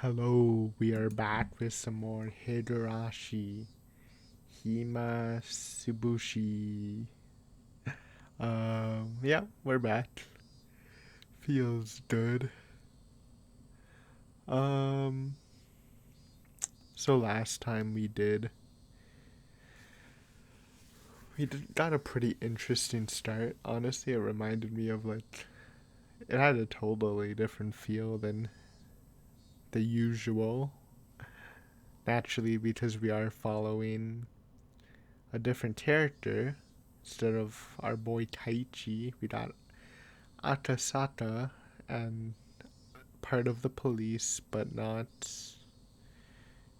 Hello, we are back with some more Higurashi. Himatsubushi. Yeah, we're back. Feels good. Um, so last time got a pretty interesting start. Honestly, it reminded me of it had a totally different feel than the usual. Naturally, because we are following a different character. Instead of our boy Taichi, we got Akasaka and part of the police, but not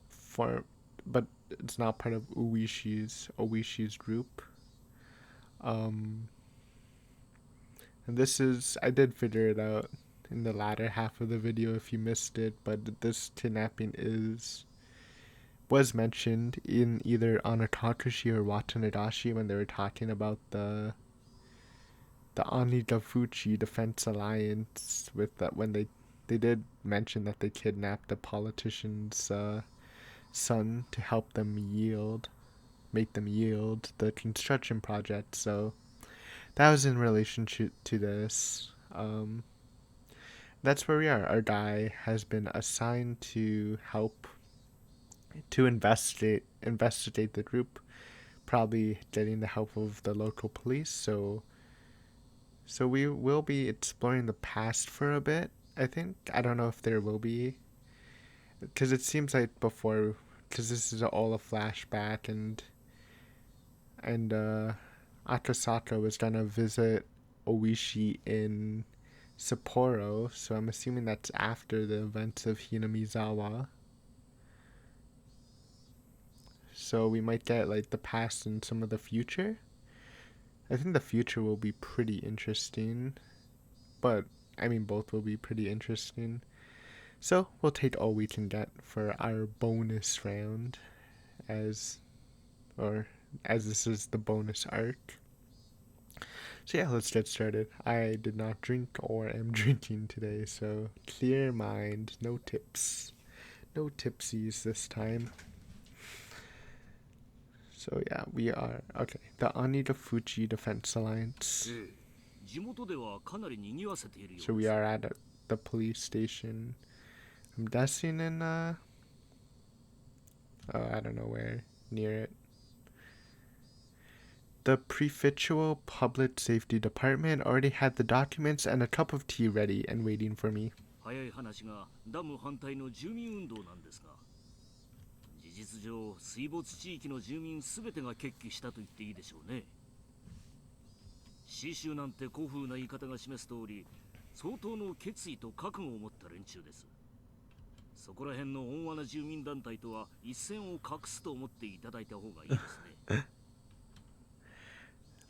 for, but it's not part of Uishi's group. Um, and this is I did figure it out in the latter half of the video if you missed it, but this kidnapping is was mentioned in either Onigafuchi or Watanadashi when they were talking about the Onigafuchi Defense Alliance with that when they did mention that they kidnapped a politician's son to help make them yield the construction project. So that was in relation to this. That's where we are. Our guy has been assigned to help to investigate the group, probably getting the help of the local police. So we will be exploring the past for a bit. I think I don't know if there will be because it seems like before because this is all a flashback and Akasaka was gonna visit Oishi in Sapporo, so I'm assuming that's after the events of Hinamizawa. So we might get like the past and some of the future. I think the future will be pretty interesting, but I mean both will be pretty interesting. So we'll take all we can get for our bonus round, as or as this is the bonus arc. So yeah, let's get started. I did not drink or am drinking today, so clear mind, no tips. No tipsies this time. So yeah, we are okay. The Onigafuchi Defense Alliance. So we are at the police station. I'm guessing in I don't know where near it. The Prefectural Public Safety Department already had the documents and a cup of tea ready and waiting for me. 早い話がダム反対の住民運動なんですが、事実上水没地域の住民すべてが決起したと言っていいでしょうね。死州なんて古風な言い方が示す通り、相当の決意と覚悟を持った連中です。そこら辺の温和な住民団体とは一線を画すと思っていただいた方がいいですね。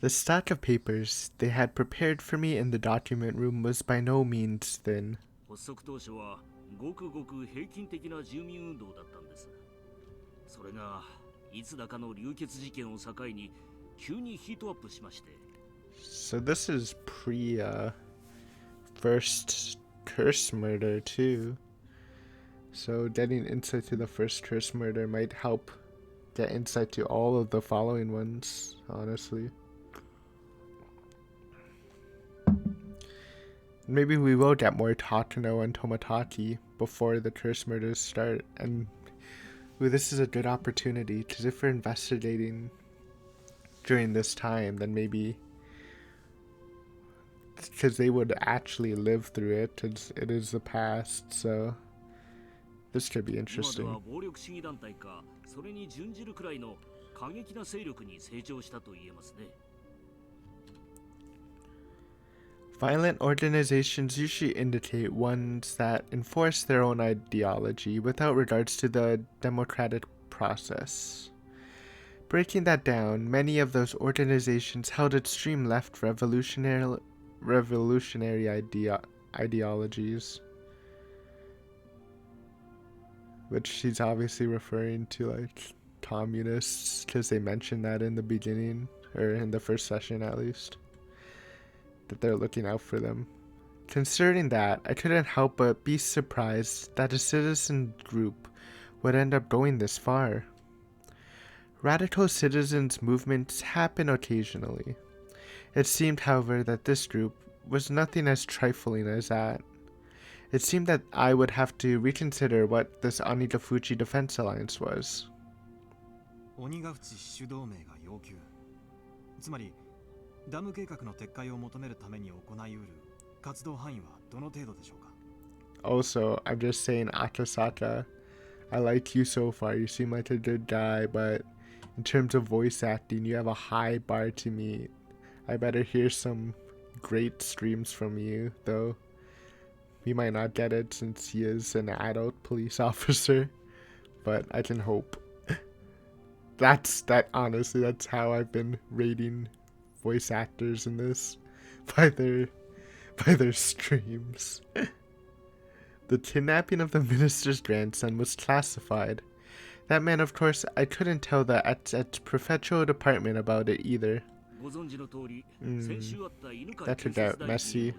The stack of papers they had prepared for me in the document room was by no means thin. 発足当初はごくごく平均的な住民運動だったんです。それがいつだかの流血事件を境に急にヒートアップしまして。So this is pre first curse murder too. So getting insight to the first curse murder might help get insight to all of the following ones, honestly. Maybe we will get more Takano and Tomataki before the curse murders start, and this is a good opportunity, because if we're investigating during this time, then maybe because they would actually live through it, because it is the past, so this could be interesting. 今では暴力主義団体かそれに準じるくらいの過激な勢力に成長したと言えますね。Violent organizations usually indicate ones that enforce their own ideology without regards to the democratic process. Breaking that down, many of those organizations held extreme left revolutionary ideologies, which she's obviously referring to like communists, because they mentioned that in the beginning, or in the first session at least, that they're looking out for them. Considering that, I couldn't help but be surprised that a citizen group would end up going this far. Radical citizens movements happen occasionally. It seemed, however, that this group was nothing as trifling as that. It seemed that I would have to reconsider what this Onigafuchi Defense Alliance was. 鬼ヶ淵死守同盟が要求、つまりダム計画の撤回を求めるために行いうる活動範囲はどの程度でしょうか。 Also, I'm just saying, Akasaka, I like you so far. You seem like a good guy, but in terms of voice acting, you have a high bar to meet. I better hear some great streams from you, though. We might not get it since he is an adult police officer, but I can hope. Honestly, that's how I've been rating voice actors in this, by their streams. The kidnapping of the minister's grandson was classified. That man, of course, I couldn't tell the at prefectural department about it either. That could get messy.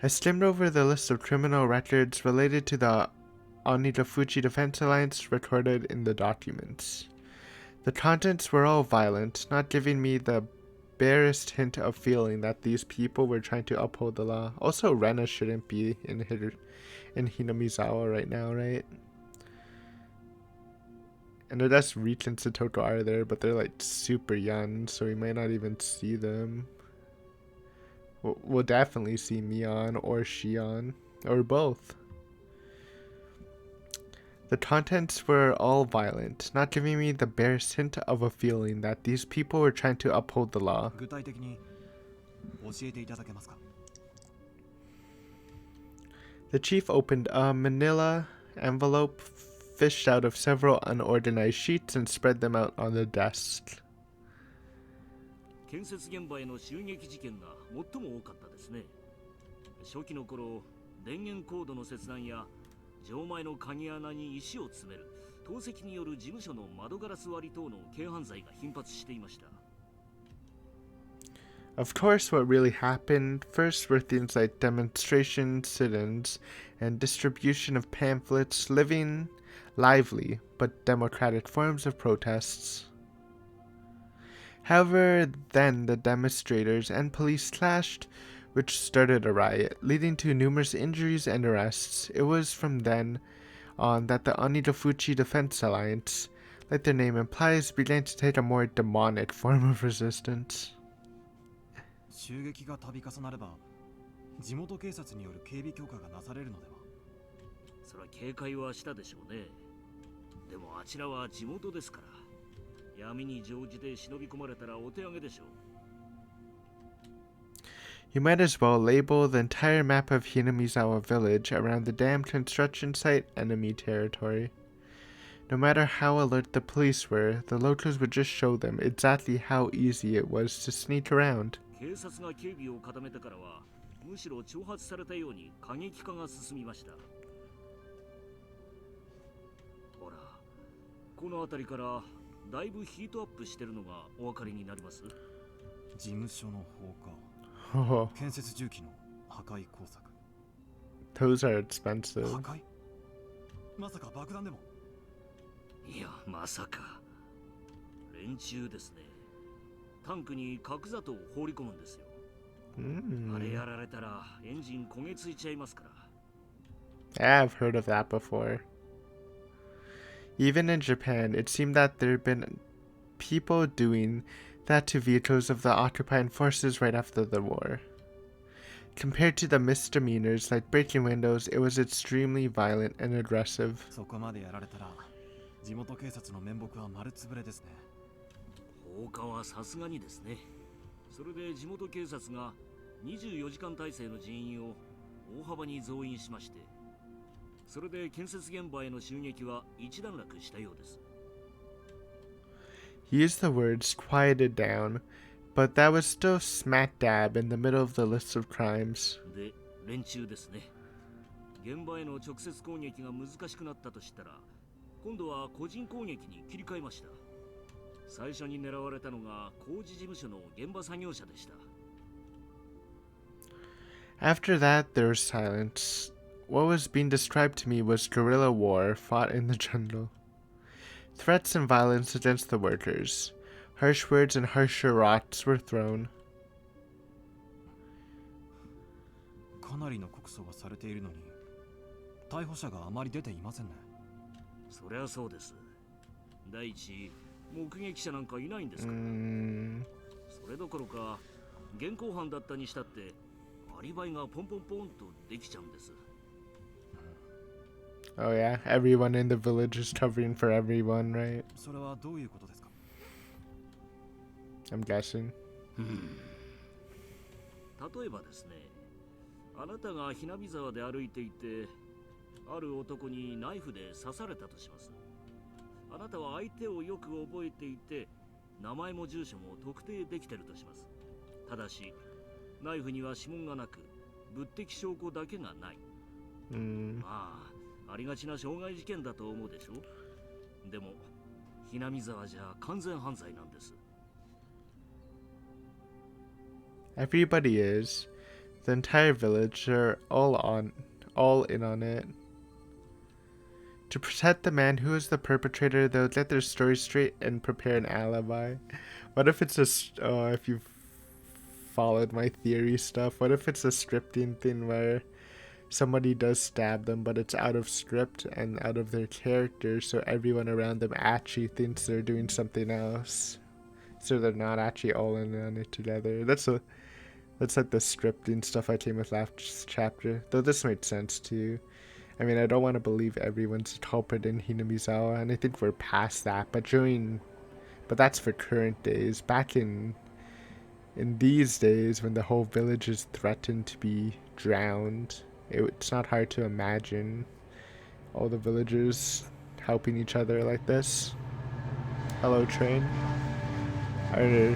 I skimmed over the list of criminal records related to the Onigafuchi Defense Alliance recorded in the documents. The contents were all violent, not giving me the barest hint of feeling that these people were trying to uphold the law. Also, Rena shouldn't be in Hinamizawa right now, right? And there does Reach and Satoko are there, but they're like super young, so we might not even see them. We'll definitely see Mion or Shion, or both. The contents were all violent, not giving me the barest hint of a feeling that these people were trying to uphold the law. The chief opened a manila envelope, fished out of several unorganized sheets, and spread them out on the desk. 建設現場への襲撃事件が最も多かったですね。初期の頃、電源コードの切断や錠前の鍵穴に石を詰める、投石による事務所の窓ガラス割り等の軽犯罪が頻発していました。Of course, what really happened first were things like demonstrations, sit-ins, and distribution of pamphlets, lively but democratic forms of protests. However, then the demonstrators and police clashed, which started a riot, leading to numerous injuries and arrests. It was from then on that the Onigafuchi Defense Alliance, like their name implies, began to take a more demonic form of resistance. 襲撃が度重なれば、地元警察による警備強化がなされるのでは。それは警戒はしたでしょうね。でもあちらは地元ですから。闇に乗じて忍び込まれたらお手上げでしょう。You might as well label the entire map of Hinamizawa village around the dam construction site enemy territory. No matter how alert the police were, the locals would just show them exactly how easy it was to sneak around. 警察が警備を固めてからは、むしろ挑発されたように過激化が進みました。ほら、この辺りからだいぶヒートアップしてるのがお分かりになります。事務所の放火、建設重機の破壊工作。Those are expensive. 破壊？まさか爆弾でも？いや、まさか。連中ですね。タンクに角砂糖を放り込むんですよ。あれやられたらエンジン焦げついちゃいますから。I've heard of that before. Even in Japan, it seemed that there had been people doing that to vehicles of the occupying forces right after the war. Compared to the misdemeanors like breaking windows, it was extremely violent and aggressive. そこまでやられたら、地元警察の面目は丸つぶれですね。放火はさすがにですね。それで地元警察が24時間体制の人員を大幅に増員しまして、それで建設現場への襲撃は一段落したようです。He used the words quieted down, but that was still smack dab in the middle of the list of crimes. で、連中ですね。現場への直接攻撃が難しくなったとしたら、今度は個人攻撃に切り替えました。最初に狙われたのが工事事務所の現場作業者でした。 After that, there was silence. What was being described to me was guerrilla war fought in the jungle. Threats and violence against the workers. Harsh words and harsher rots were thrown. かなりの告訴がされているのに逮捕者があまり出ていませんね。そりゃそうです。第一、目撃者なんかいないんですから。それどころか現行犯だったにしたってアリバイがポンポンポンとできちゃうんです。 Oh yeah, everyone in the village is covering for everyone, right? それはどういうことですか？ I'm guessing. 例えばですね、あなたがひなび沢で歩いていて、ある男にナイフで刺されたとします。あなたは相手をよく覚えていて、名前も住所も特定できてるとします。ただし、ナイフには指紋がなく、物的証拠だけがない。まあ、ありがちな傷害事件だと思うでしょ。でも、ひなみ沢じゃ完全犯罪なんです。Everybody is. The entire village are all in on it. To protect the man who is the perpetrator, they'll get their story straight and prepare an alibi. What if it's if you've followed my theory stuff, what if it's a scripting thing where somebody does stab them, but it's out of script and out of their character, so everyone around them actually thinks they're doing something else, so they're not actually all in on it together. That's like the scripting stuff I came with last chapter, though this made sense too. I mean, I don't want to believe everyone's a culprit in Hinamizawa, and I think we're past that, but that's for current days. Back in these days, when the whole village is threatened to be drowned, it's not hard to imagine all the villagers helping each other like this. Hello, train. Our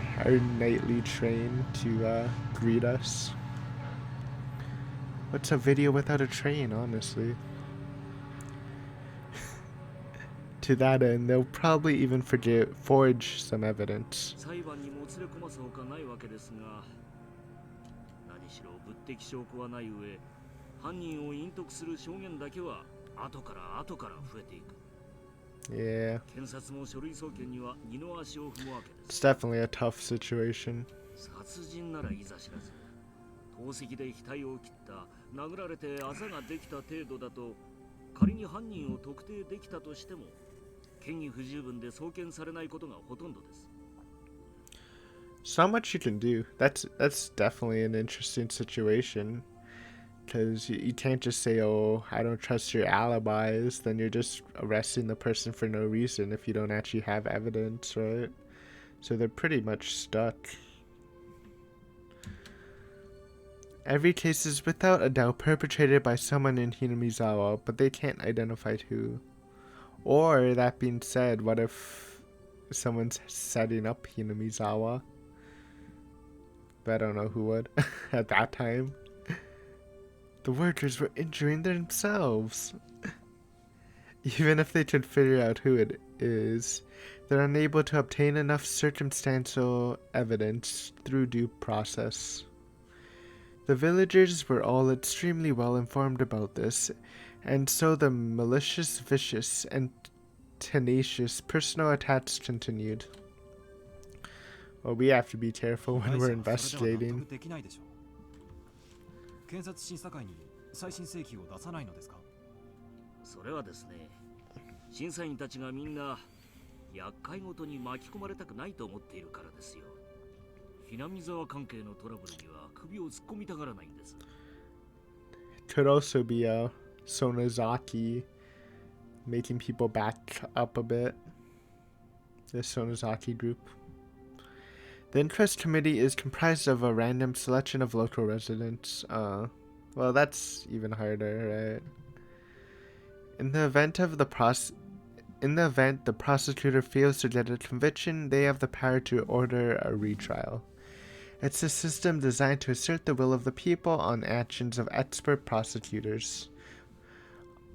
nightly train to greet us. What's a video without a train, honestly? To that end, they'll probably even forge some evidence. 裁判にもつれ込ますほかないわけですが、何しろ物的証拠はない上、犯人を隠匿する証言だけは後から増えていく。 Yeah. 検察も書類送検には二の足を踏むわけで It's す。 definitely a tough situation. 殺人ならいざ知らず、透析で額を切った、殴られてあざができた程度だと、仮に犯人を特定できたとしても、嫌疑不十分で送検されないことがほとんどです。 There's not much you can do. That's definitely an interesting situation. Because you can't just say, oh, I don't trust your alibis. Then you're just arresting the person for no reason if you don't actually have evidence, right? So they're pretty much stuck. Every case is without a doubt perpetrated by someone in Hinamizawa, but they can't identify who. Or, that being said, what if someone's setting up Hinamizawa? But I don't know who would at that time. The workers were injuring themselves. Even if they could figure out who it is, they're unable to obtain enough circumstantial evidence through due process. The villagers were all extremely well informed about this, and so the malicious, vicious, and tenacious personal attacks continued. Well, we have to be careful when we're investigating. 検察審査会に再審請求を出さないのですか？それはですね、審査員たちがみんな厄介ごとに巻き込まれたくないと思っているからですよ。ひなみ沢関係のトラブルには首を突っ込みたがらないんです。 Could also be a Sonozaki making people back up a bit. The Sonozaki group. The Inquest Committee is comprised of a random selection of local residents. Well, that's even harder, right? In the event the prosecutor fails to get a conviction, they have the power to order a retrial. It's a system designed to assert the will of the people on actions of expert prosecutors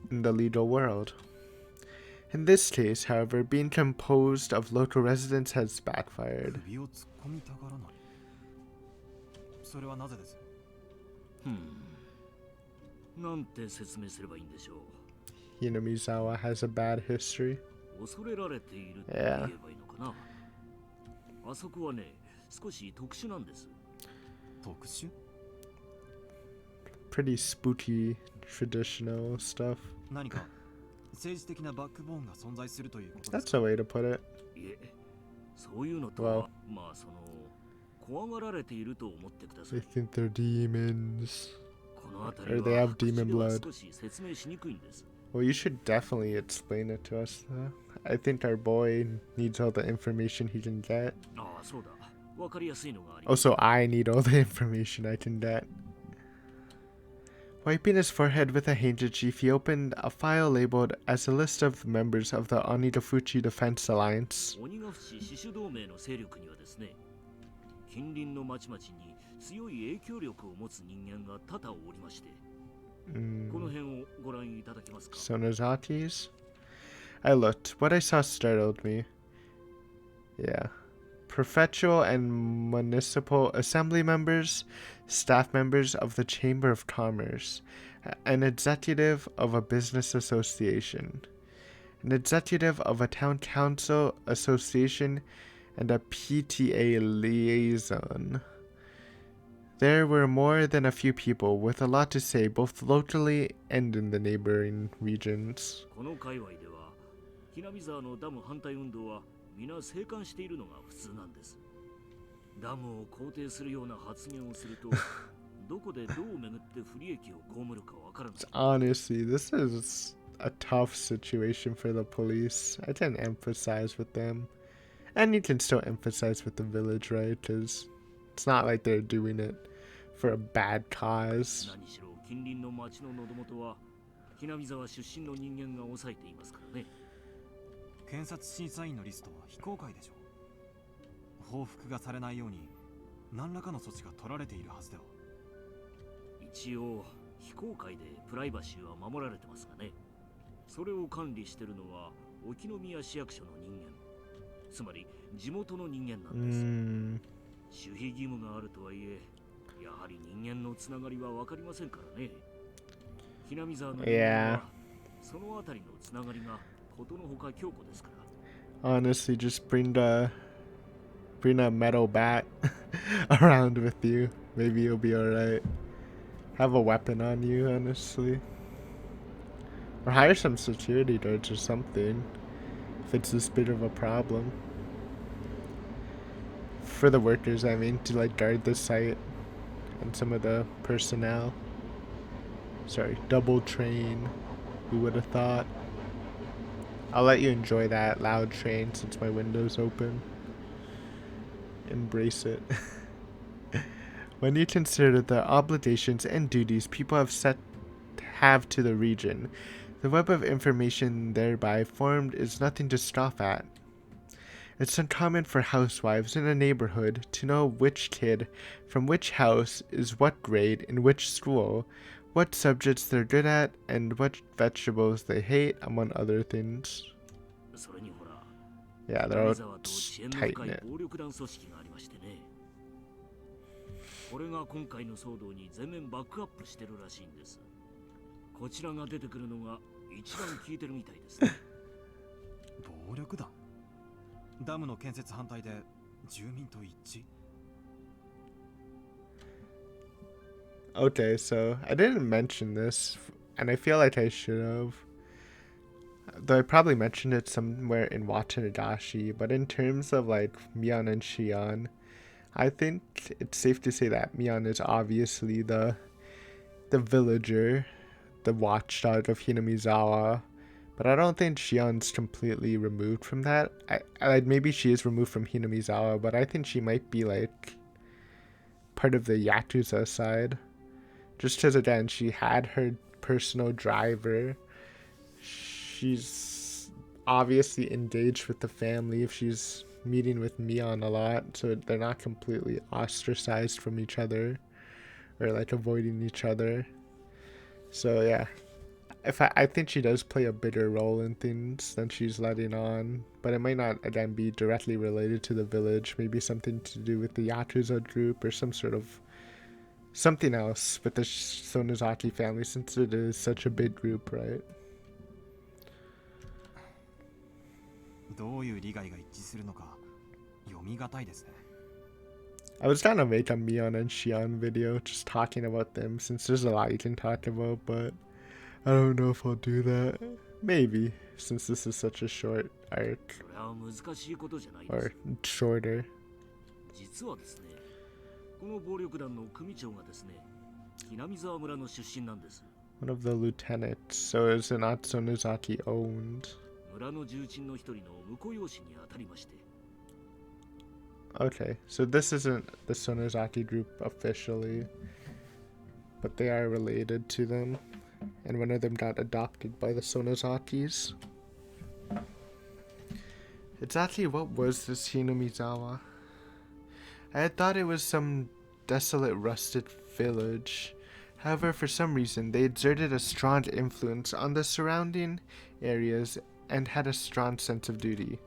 in the legal world. In this case, however, being composed of local residents has backfired. 首を突っ込みたがらない。それはなぜです？なんて説明すればいいんでしょう。 Hinamizawa has a bad history. 恐れられていると言えばいいのかな。あそこはね、少し特殊なんです。特殊？ Pretty spooky, traditional stuff. 何か政治的なバックボーンが存在するということですか？ That's a way to put it. いえ、そういうのとは、まあ怖がられていると思ってくださ They い。 think they're demons. この辺り Or they は have 口 demon では blood. 少し説明しにくいんです。 Well, you should definitely explain it to us, though. I think our boy needs all the information he can get. ああ、そうだ。わかりやすいのがあります。 Also, I need all the information I can get. Wiping his forehead with a handkerchief, he opened a file labeled as a list of members of the Onigafuchi Defense Alliance. 鬼ヶ淵死守同盟の勢力にはですね、近隣の町々に強い影響力を持つ人間が多々おりまして、この辺をご覧いただけますか？ Sonozatis? I looked. What I saw startled me. Yeah. Prefectural and municipal assembly members, staff members of the Chamber of Commerce, an executive of a business association, an executive of a town council association, and a PTA liaison. There were more than a few people with a lot to say both locally and in the neighboring regions. この界隈では、ひなみ沢のダム反対運動は皆静観しているのが普通なんです。ダムを肯定するような発言をすると、どこでどう巡って不利益を被るかわからない。Honestly, this is a tough situation for the police. I didn't empathize with them. And you can still empathize with the village, right? Because it's not like they're doing it for a bad cause. 何しろ近隣の町の喉元は、ひなみ沢出身の人間が抑えていますからね。検察審査員のリストは非公開でしょう。報復がされないように何らかの措置が取られているはずでは。一応非公開でプライバシーは守られてますがね。それを管理してるのは沖宮市役所の人間、つまり地元の人間なんです。守秘義務があるとはいえ、やはり人間のつながりは分かりませんからね。ひなみ沢の人間はそのあたりのつながりがことのほか強固ですから。 Honestly, just bring a metal bat around with you. Maybe you'll be alright. Have a weapon on you, honestly. Or hire some security guards or something. If it's this big of a problem. For the workers, I mean, to like guard the site. And some of the personnel. Sorry, double train. Who would have thought? I'll let you enjoy that loud train since my window's open. Embrace it. When you consider the obligations and duties people have to the region, the web of information thereby formed is nothing to scoff at. It's uncommon for housewives in a neighborhood to know which kid from which house is what grade in which school, what subjects they're good at, and what vegetables they hate, among other things. それにほら、 Yeah, ひ they're なみ all 沢と遅延の tight 深い knit. 暴力団組織がありましてね。これが今回の騒動に全面バックアップしてるらしいんです。こちらが出てくるのが一番効いてるみたいですね。暴力団？ダムの建設反対で住民と一致？ Okay, so I didn't mention this, and I feel like I should have. Though I probably mentioned it somewhere in Watanagashi, but in terms of like Mion and Shion, I think it's safe to say that Mion is obviously the villager, the watchdog of Hinamizawa, but I don't think Shion's completely removed from that. Maybe she is removed from Hinamizawa, but I think she might be like part of the Yakuza side. Just because, again, she had her personal driver. She's obviously engaged with the family if she's meeting with Mion a lot, so they're not completely ostracized from each other or like avoiding each other. So yeah, I think she does play a bigger role in things than she's letting on, but it might not again be directly related to the village. Maybe something to do with the Yakuza group or some sort of something else with the Sonozaki family, since it is such a big group, right? どういう利害が一致するのか読み難いですね。 I was gonna make a Mion and Shion video just talking about them, since there's a lot you can talk about, but I don't know if I'll do that. Maybe, since this is such a short arc, それは難しいことじゃないです or shorter. 実はですね、この暴力団の組長がですね、ひなみ沢村の出身なんです。 One of the lieutenants, so it's not Sonozaki owned. 村の重鎮の一人の婿養子にあたりまして、 Okay, so this isn't the Sonozaki group officially, but they are related to them, and one of them got adopted by the Sonozakis. Exactly what was this Hinamizawa? I had thought it was some desolate, rusted village. However, for some reason, they exerted a strong influence on the surrounding areas and had a strong sense of duty.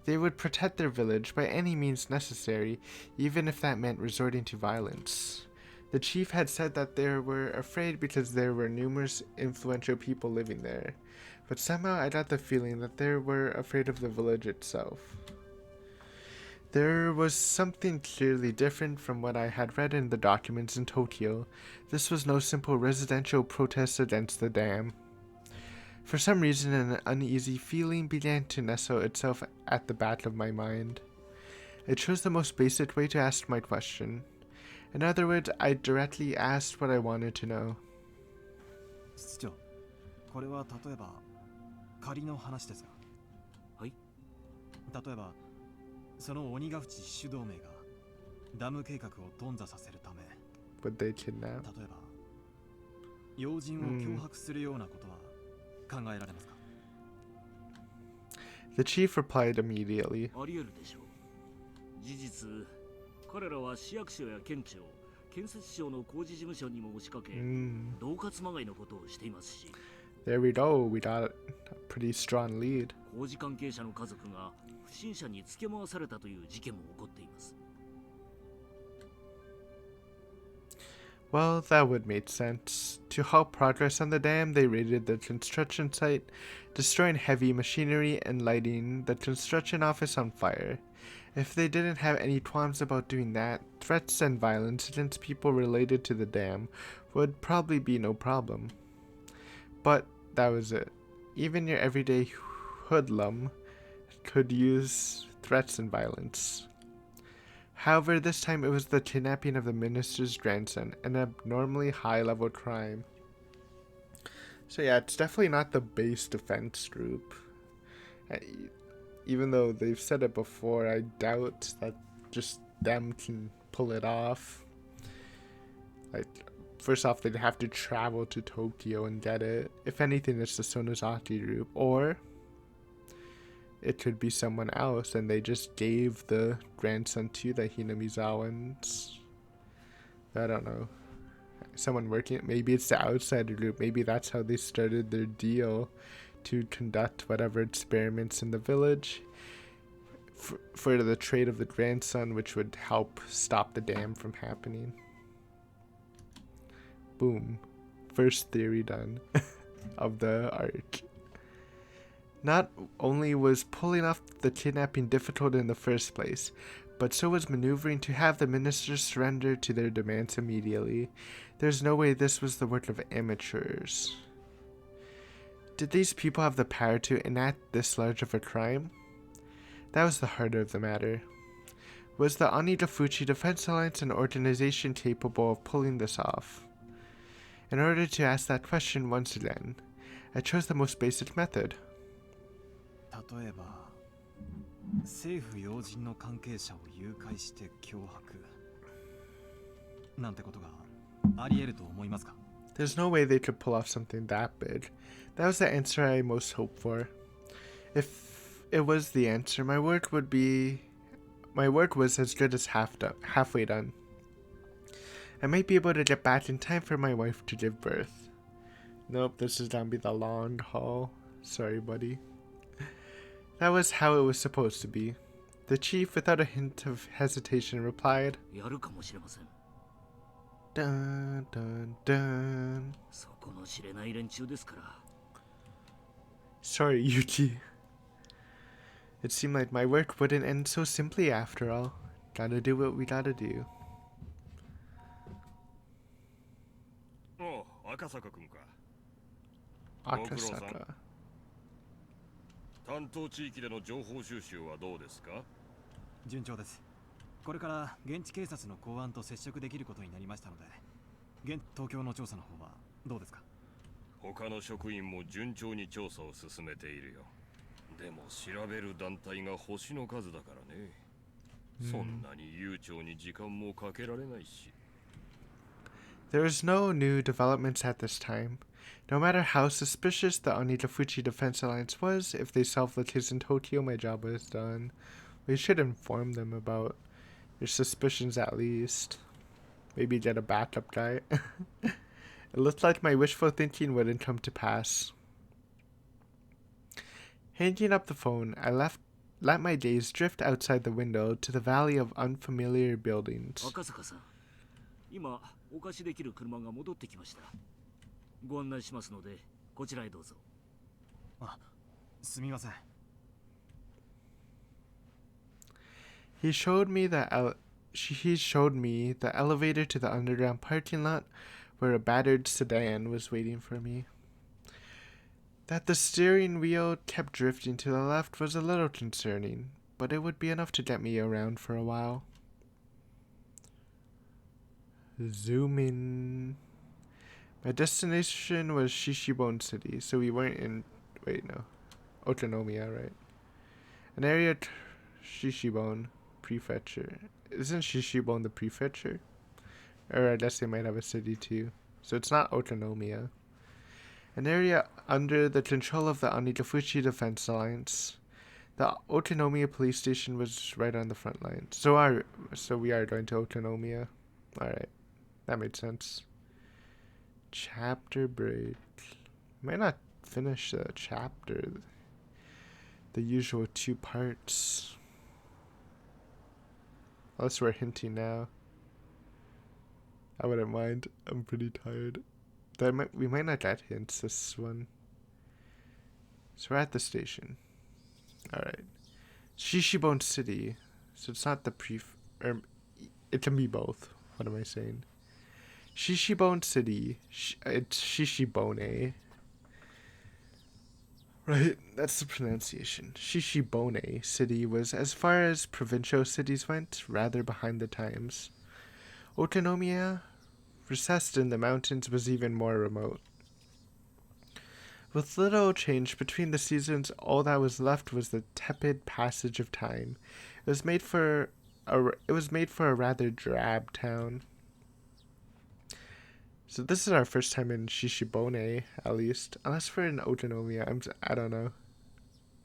They would protect their village by any means necessary, even if that meant resorting to violence. The chief had said that they were afraid because there were numerous influential people living there, but somehow I got the feeling that they were afraid of the village itself. There was something clearly different from what I had read in the documents in Tokyo. This was no simple residential protest against the dam. For some reason, an uneasy feeling began to nestle itself at the back of my mind. I chose the most basic way to ask my question. In other words, I directly asked what I wanted to know. 室長、これは例えば仮の話ですが、はい。例えばその鬼ヶ淵主導名がダム計画を頓挫させるため、 Would they kidnap? 例えば要人を脅迫するようなことは考えられますか？ The chief replied immediately. あり得るでしょう。事実、彼らは市役所や県庁、建設省の工事事務所にも押しかけ、恫喝まがいのことをしていますし、 There we go. We got a pretty strong lead. 工事関係者の家族が不審者につけ回されたという事件も起こっています。 Well, that would make sense. To halt progress on the dam, they raided the construction site, destroying heavy machinery and lighting the construction office on fire. If they didn't have any qualms about doing that, threats and violence against people related to the dam would probably be no problem. But that was it. Even your everyday hoodlum could use threats and violence. However, this time it was the kidnapping of the minister's grandson, an abnormally high-level crime. So yeah, it's definitely not the base defense group. Even though they've said it before, I doubt that just them can pull it off. Like, first off, they'd have to travel to Tokyo and get it. If anything, it's the Sonozaki group. Or it could be someone else, and they just gave the grandson to the Hinamizawans. I don't know. Someone working, maybe it's the outsider group. Maybe that's how they started their deal to conduct whatever experiments in the village for the trade of the grandson, which would help stop the dam from happening. Boom. First theory done of the arc. Not only was pulling off the kidnapping difficult in the first place, but so was maneuvering to have the ministers surrender to their demands immediately. There's no way this was the work of amateurs. Did these people have the power to enact this large of a crime? That was the heart of the matter. Was the Onigafuchi Defense Alliance an organization capable of pulling this off? In order to ask that question once again, I chose the most basic method. 例えば政府要人の関係者を誘拐して脅迫なんてことがあり得ると思いますか？ There's no way they could pull off something that big. That was the answer I most hoped for. If it was the answer, my work was as good as halfway done. I might be able to get back in time for my wife to give birth. Nope, this is gonna be the long haul. Sorry, buddy. That was how it was supposed to be. The chief, without a hint of hesitation, replied, やるかもしれません。 dun dun dun. そこの知れない連中ですから。 Sorry, Yuki. It seemed like my work wouldn't end so simply after all. Gotta do what we gotta do. おう、赤坂君か。ご苦労さん。 Akasaka. 担当地域での情報収集はどうですか？順調です。これから現地警察の公安と接触できることになりましたので、現東京の調査の方はどうですか？他の職員も順調に調査を進めているよ。でも調べる団体が星の数だからね。そんなに悠長に時間もかけられないし。 There was no new developments at this time. No matter how suspicious the Onigafuchi Defense Alliance was, if they solved the case in Tokyo, my job was done. We should inform them about your suspicions at least. Maybe get a backup guy. It looked like my wishful thinking wouldn't come to pass. Hanging up the phone, I let my gaze drift outside the window to the valley of unfamiliar buildings. 赤坂さん、今お貸しできる車が戻ってきました。ご案内しますので、こちらへどうぞ。あ、すみません。He showed me the elevator to the underground parking lot where a battered sedan was waiting for me. That the steering wheel kept drifting to the left was a little concerning, but it would be enough to get me around for a while. Zoom in. My destination was Shishibone City, so we weren't in... Wait, no. Otonomiya, right? An area... Shishibone Prefecture. Isn't Shishibone the prefecture? Or I guess they might have a city too. So it's not Otonomiya. An area under the control of the Onigafuchi Defense Alliance. The Otonomiya police station was right on the front line. So we are going to Otonomiya. Alright. That made sense. Chapter break. Might not finish the chapter. The usual 2 parts. Unless we're hinting now. I wouldn't mind. I'm pretty tired. We might not get hints this one. So we're at the station. Alright. Shishibone City. So it's not the it can be both. What am I saying? Shishibone City. It's Shishibone. Right, that's the pronunciation. Shishibone City was, as far as provincial cities went, rather behind the times. Otonomiya, recessed in the mountains, was even more remote. With little change between the seasons, all that was left was the tepid passage of time. It was made for a rather drab town. So this is our first time in Shishibone, at least. Unless we're in Otonomiya, I don't know.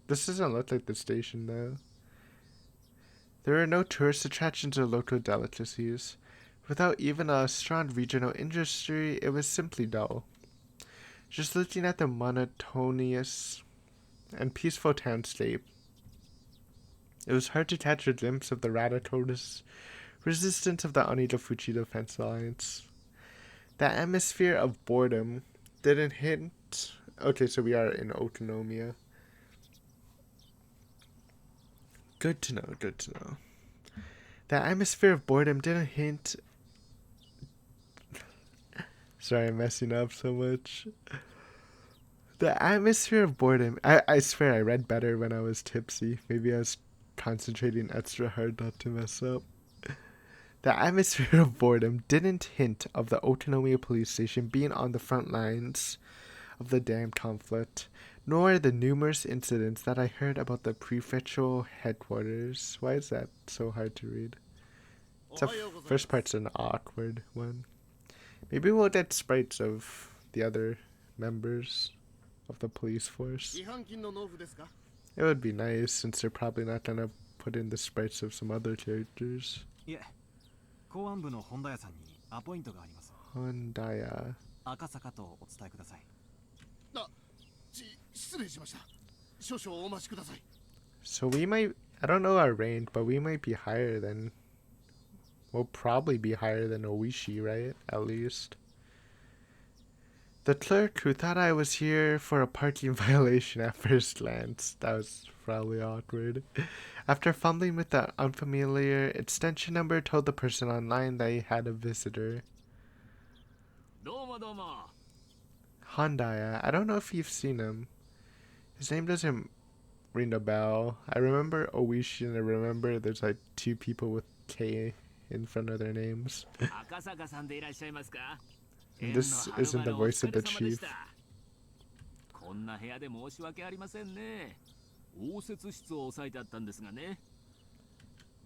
This doesn't look like the station, though. There are no tourist attractions or local delicacies. Without even a strong regional industry, it was simply dull. Just looking at the monotonous and peaceful townscape, it was hard to catch a glimpse of the radical resistance of the Onigafuchi Defense Alliance. The atmosphere of boredom didn't hint... Okay, so we are in Otonomiya. Good to know, good to know. The atmosphere of boredom didn't hint... Sorry, I'm messing up so much. The atmosphere of boredom... I swear I read better when I was tipsy. Maybe I was concentrating extra hard not to mess up. The atmosphere of boredom didn't hint of the Otonomiya police station being on the front lines of the damn conflict, nor the numerous incidents that I heard about the prefectural headquarters. Why is that so hard to read? First part's an awkward one. Maybe we'll get sprites of the other members of the police force. It would be nice, since they're probably not gonna put in the sprites of some other characters. いえ、公安部の本田屋さんにアポイントがあります。Hondaya. 赤坂とお伝えください。So we might, I don't know our rank, but we might be higher than, we'll probably be higher than Oishi, right? At least. The clerk who thought I was here for a parking violation at first glance. That was probably awkward. After fumbling with the unfamiliar extension number, told the person online that he had a visitor. どうもどうも。 Handaya, I don't know if you've seen him. His name doesn't ring a bell. I remember Oishi and I remember there's like two people with K in front of their names. 赤坂さんでいらっしゃいますか？ And this isn't the voice of the chief. こんな部屋で申し訳ありませんね。応接室を押さえてあったんですがね。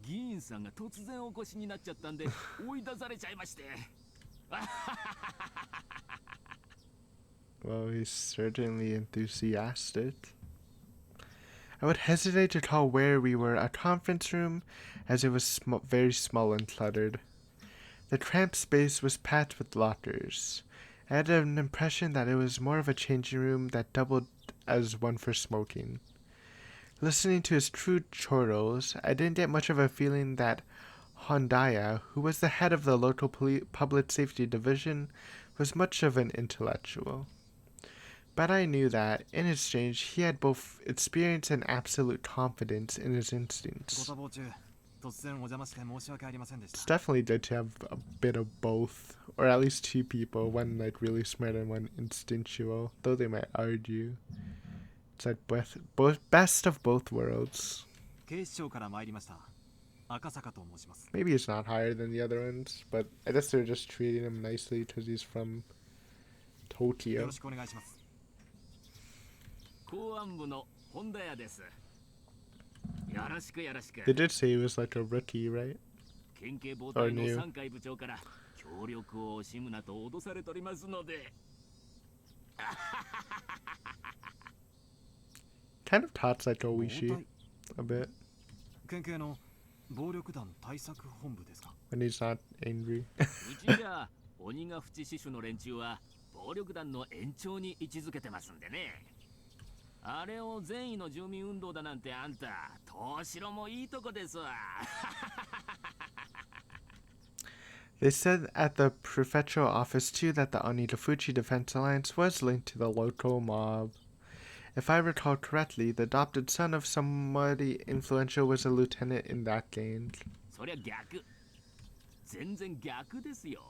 議員さんが突然お越しになっちゃったんで追い出されちゃいまして。Well, he's certainly enthusiastic. I would hesitate to call where we were a conference room, as it was very small and cluttered. The cramped space was packed with lockers. I had an impression that it was more of a changing room that doubled as one for smoking. Listening to his crude chortles, I didn't get much of a feeling that Hondaya, who was the head of the local public safety division, was much of an intellectual. But I knew that, in exchange, he had both experience and absolute confidence in his instincts. It's definitely good to have a bit of both, or at least two people, one like really smart and one instinctual, though they might argue. It's like both best of both worlds. Maybe he's not higher than the other ones, but I guess they're just treating him nicely because he's from Tokyo. They did say he was like a rookie, right? Or new. Kind of talks like Oishi a bit when he's not angry. 鬼ヶ淵支所の連中は暴力団の延長に位置づけてますんでね。あれを善意の住民運動だなんてあんた、東城もいいとこですわ。They said at the prefectural office too that the Onigafuchi Defense Alliance was linked to the local mob. If I recall correctly, the adopted son of somebody influential was a lieutenant in that gang. そりゃ逆。全然逆ですよ。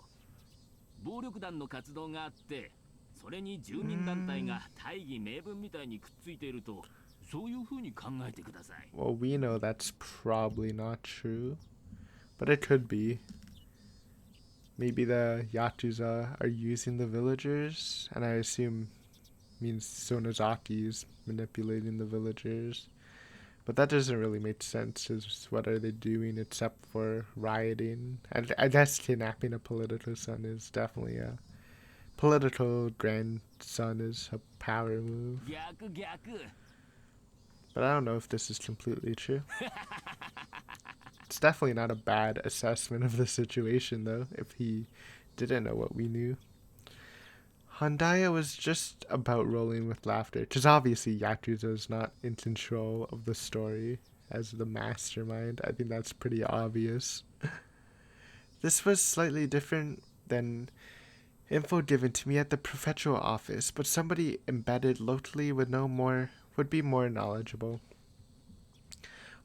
暴力団の活動があって、それに住民団体が大義名分みたいにくっついていると、そういう風に考えてください。Well, we know that's probably not true, but it could be. Maybe the Yakuza are using the villagers, and I assume means Sonozaki is manipulating the villagers. But that doesn't really make sense, because what are they doing except for rioting? I guess kidnapping a political son is definitely a... Political grandson is a power move. But I don't know if this is completely true. It's definitely not a bad assessment of the situation, though, if he didn't know what we knew. Handaya was just about rolling with laughter, because obviously Yakuza is not in control of the story as the mastermind. I think that's pretty obvious. This was slightly different than info given to me at the prefectural office, but somebody embedded locally would be more knowledgeable.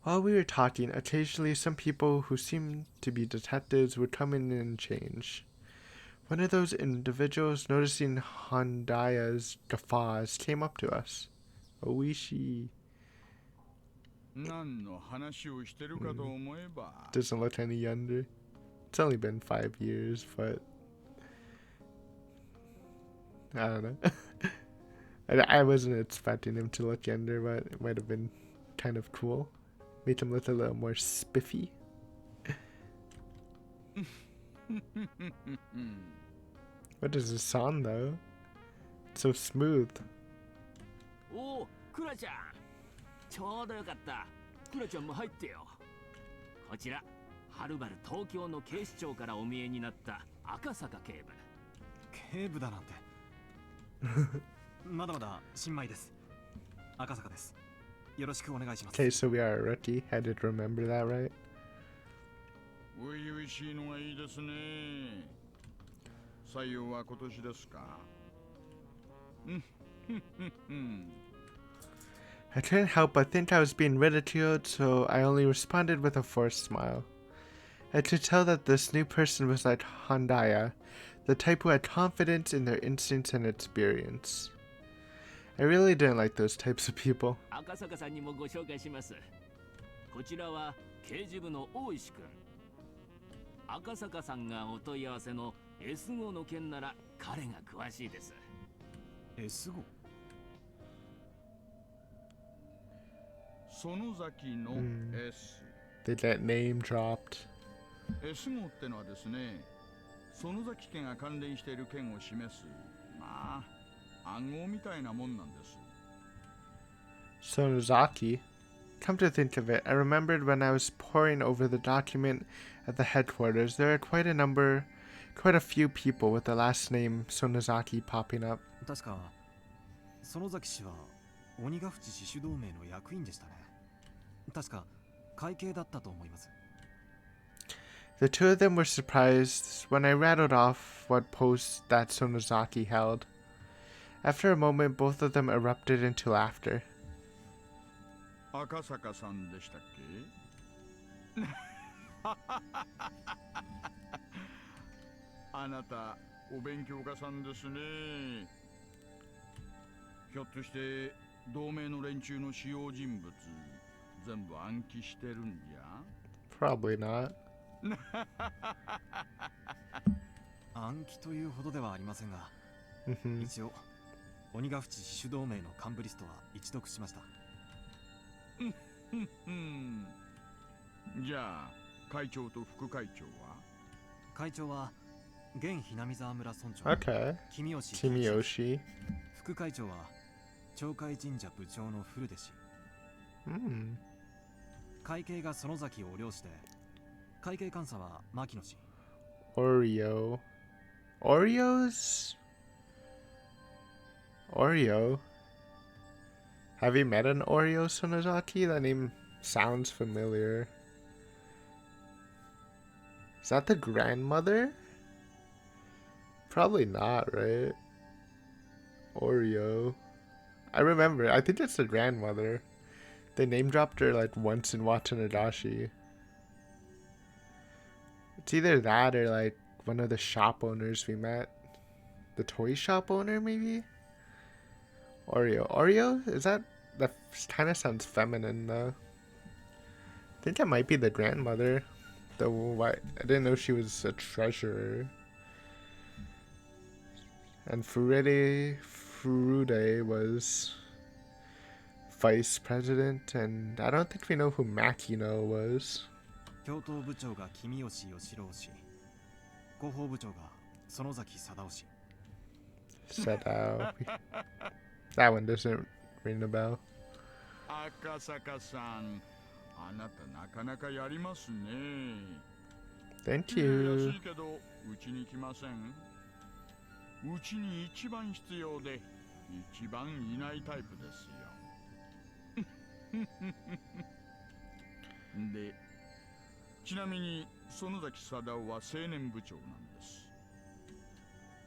While we were talking, occasionally some people who seemed to be detectives would come in and change. One of those individuals, noticing Hondaya's guffaws, came up to us. Oishi. Doesn't look any younger. It's only been 5 years, but I don't know. I wasn't expecting him to look younger, but it might have been kind of cool. Made him look a little more spiffy. What is this song, though? It's so smooth. Oh, Kura-chan. ちょうどよかった。クラちゃんも入ってよ。こちら、はるばる東京の警視庁からお見えになった赤坂警部。警部だなんて。まだまだ新米です。赤坂です。よろしくお願いします。 Okay, so we are a rookie. I did remember that, right? 初々しいのがいいですね。採用は今年ですか。I couldn't help but think I was being ridiculed, so I only responded with a forced smile. I could tell that this new person was like Hondaya, the type who had confidence in their instincts and experience. I really didn't like those types of people. 赤坂さんにもご紹介します。こちらは刑事部の大石君。赤坂さんがお問い合わせの S 号の件なら彼が詳しいです。S 号。園崎の S、They get name dropped. S 号ってのはですね、園崎家が関連している件を示す、まあ暗号みたいなもんなんです。 Sonozaki. Come to think of it, I remembered when I was poring over the document at the headquarters, there are quite a few people with the last name Sonozaki popping up. 確か園崎氏は鬼ヶ淵氏主同盟の役員でしたね。確か会計だったと思います。 The two of them were surprised when I rattled off what post that Sonozaki held. After a moment, both of them erupted into laughter. 赤坂さんでしたっけ。あなたお勉強家さんですね。ひょっとして同盟の連中の主要人物全部暗記してるんじゃ。 Probably not. 暗記というほどではありませんが、一応鬼ヶ淵氏主同盟の幹部リストは一読しました。じゃあ会長と副会長は。会長は現ひなみ沢村村長 Okay. 君吉 Kimiyoshi. 副会長は鳥海神社部長の古出氏。会計が園崎を領して、会計監査は牧野氏。 Oreo. Oreos? Oreo? Have you met an Oreo Sonozaki? That name sounds familiar. Is that the grandmother? Probably not, right? Oreo. I remember. I think it's the grandmother. They name dropped her like once in Watanabe. It's either that or like one of the shop owners we met. The toy shop owner, maybe? Oreo. Oreo? Is that kind of sounds feminine though. I think it might be the grandmother. Though why I didn't know she was a treasurer. And Furude was vice president, and I don't think we know who Makino was. 教頭部長が君吉義郎氏、広報部長が園崎貞夫氏。 Said out. That one doesn't ring a bell. 赤坂さん、あなたなかなかやりますね。 Thank いや you. 安いけどうちに来ません。うちに一番必要で一番いないタイプですよ。で、ちなみに園崎貞夫は青年部長なんです。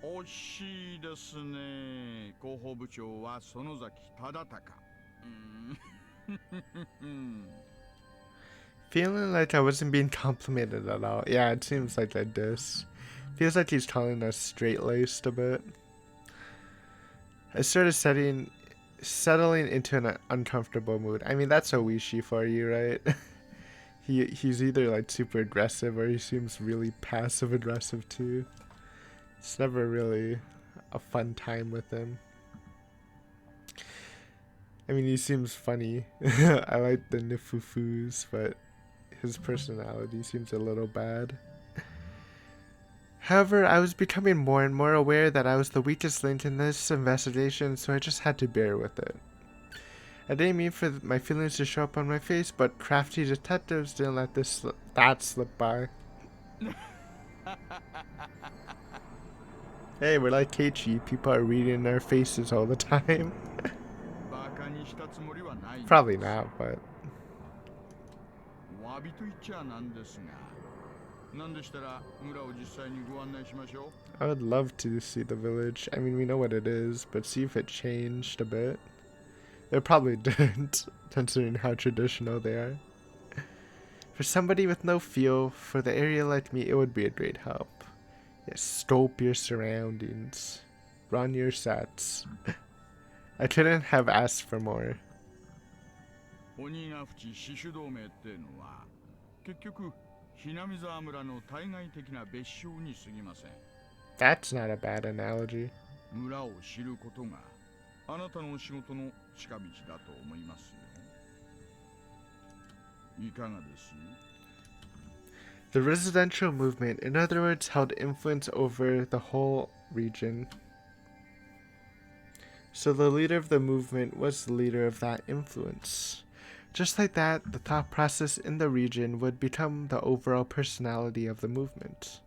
惜しいですね。広報部長は園崎忠孝。Feeling like I wasn't being complimented at all. Yeah, it seems like a diss. Feels like he's calling us straight-laced a bit. I started settling into an uncomfortable mood. I mean, that's Oishi for you, right? He's either like super aggressive or he seems really passive-aggressive too. It's never really a fun time with him. I mean, he seems funny. I like the nifufus, but his personality seems a little bad. However, I was becoming more and more aware that I was the weakest link in this investigation, so I just had to bear with it. I didn't mean for my feelings to show up on my face, but crafty detectives didn't let that slip by. Hey, we're like Keiichi. People are reading our faces all the time. バカにしたつも Probably not, but お詫びと言っちゃなんですが、何でしたら村を実際にご案内しましょう。 I would love to see the village. I mean, we know what it is, but see if it changed a bit. It probably didn't, considering how traditional they are. For somebody with no feel for the area like me, it would be a great help. Yes, scope your surroundings. Run your sets. I couldn't have asked for more. 鬼ヶ淵死守同盟ってのは結局ひなみ沢村の対外的な別称に過ぎません。 That's not a bad analogy. 村を知ることがあなたの仕事の近道だと思いますよ。いかがです？ The residential movement, in other words, held influence over the whole region. So the leader of the movement was the leader of that influence. Just like that, the thought process in the region would become the overall personality of the movement.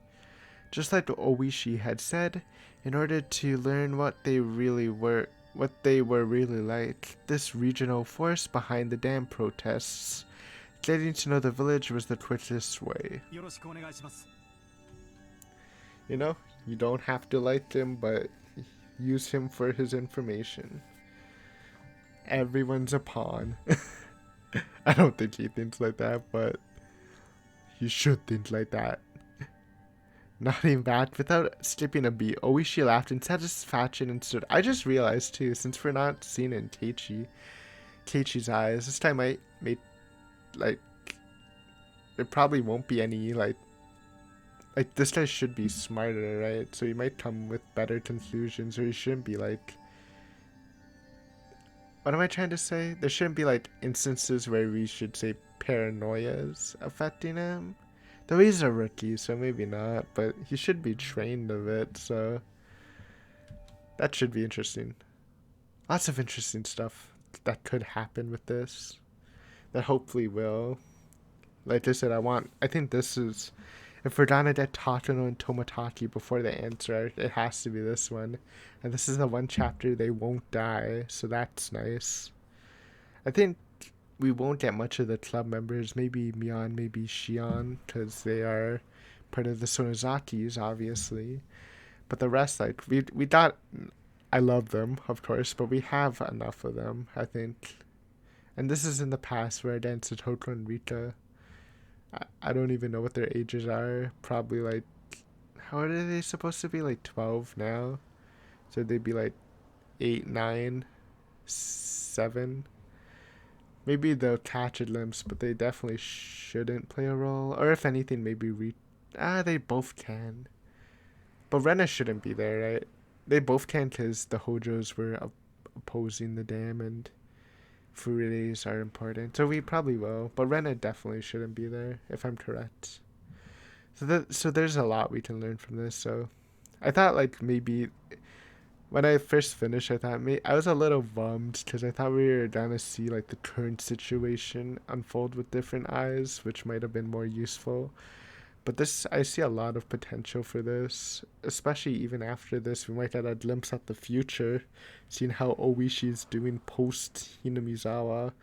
Just like Oishi had said, in order to learn what they were really like, this regional force behind the dam protests, getting to know the village was the quickest way. よろしくお願いします。 You know, you don't have to like him, but use him for his information. Everyone's a pawn. I don't think he thinks like that, but he should think like that. Nodding back without skipping a beat, Oishi laughed in satisfaction and stood. I just realized too, since we're not seeing it in Keiichi's eyes, this time I made like there probably won't be any like this guy should be smarter, right? So he might come with better conclusions, or he shouldn't be like. What am I trying to say? There shouldn't be like instances where we should say paranoia's affecting him. Though he's a rookie, so maybe not, but he should be trained of it, so that should be interesting. Lots of interesting stuff that could happen with this. That hopefully will. Like I said, I think this is, if we're gonna get Takano and Tomotaki before the answer, it has to be this one. And this is the one chapter they won't die, so that's nice. I think we won't get much of the club members, maybe Mion, maybe Shion, because they are part of the Sonozakis, obviously. But the rest, like, we got, I love them, of course, but we have enough of them, I think. And this is in the past where again, Satoko and Rika, I don't even know what their ages are. Probably like, how old are they supposed to be? Like 12 now? So they'd be like 8, 9, 7. Maybe they'll catch a glimpse, but they definitely shouldn't play a role. Or if anything, maybe they both can. But Rena shouldn't be there, right? They both can because the Hojos were opposing the dam and Furies are important. So we probably will. But Rena definitely shouldn't be there, if I'm correct. So there's a lot we can learn from this. So I thought like maybe when I first finished, I thought I was a little bummed because I thought we were gonna see like the current situation unfold with different eyes, which might have been more useful. But this, I see a lot of potential for this, especially even after this. We might get a glimpse at the future, seeing how Oishi is doing post Hinamizawa.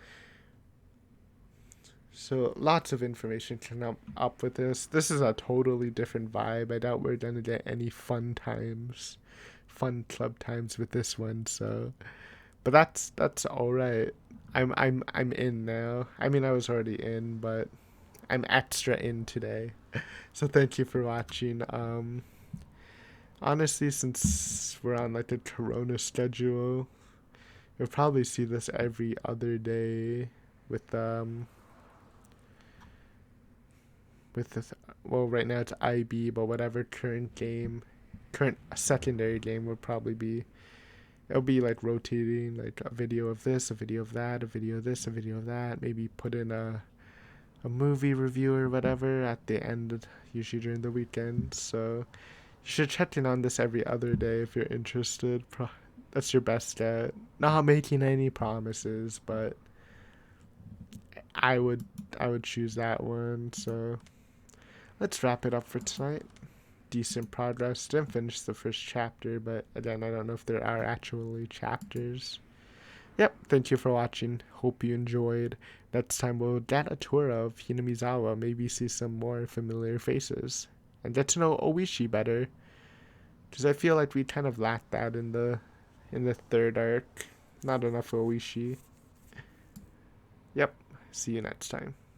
So lots of information coming up with this. This is a totally different vibe. I doubt we're gonna get any fun club times with this one. So, but that's all right. I'm in now. I mean, I was already in, but I'm extra in today. So thank you for watching. Honestly, since we're on like a Corona schedule, you'll probably see this every other day with this, well, right now it's IB, but whatever current secondary game would probably be, it'll be like rotating, like a video of this, a video of that, a video of this, a video of that, maybe put in a movie review or whatever at the end, usually during the weekend. So you should check in on this every other day if you're interested. That's your best bet. Not making any promises, but I would choose that one. So let's wrap it up for tonight. Decent progress. Didn't finish the first chapter, but again, I don't know if there are actually chapters. Yep, thank you for watching. Hope you enjoyed. Next time we'll get a tour of Hinamizawa, maybe see some more familiar faces, and get to know Oishi better. Because I feel like we kind of lacked that in the third arc. Not enough Oishi. Yep, see you next time.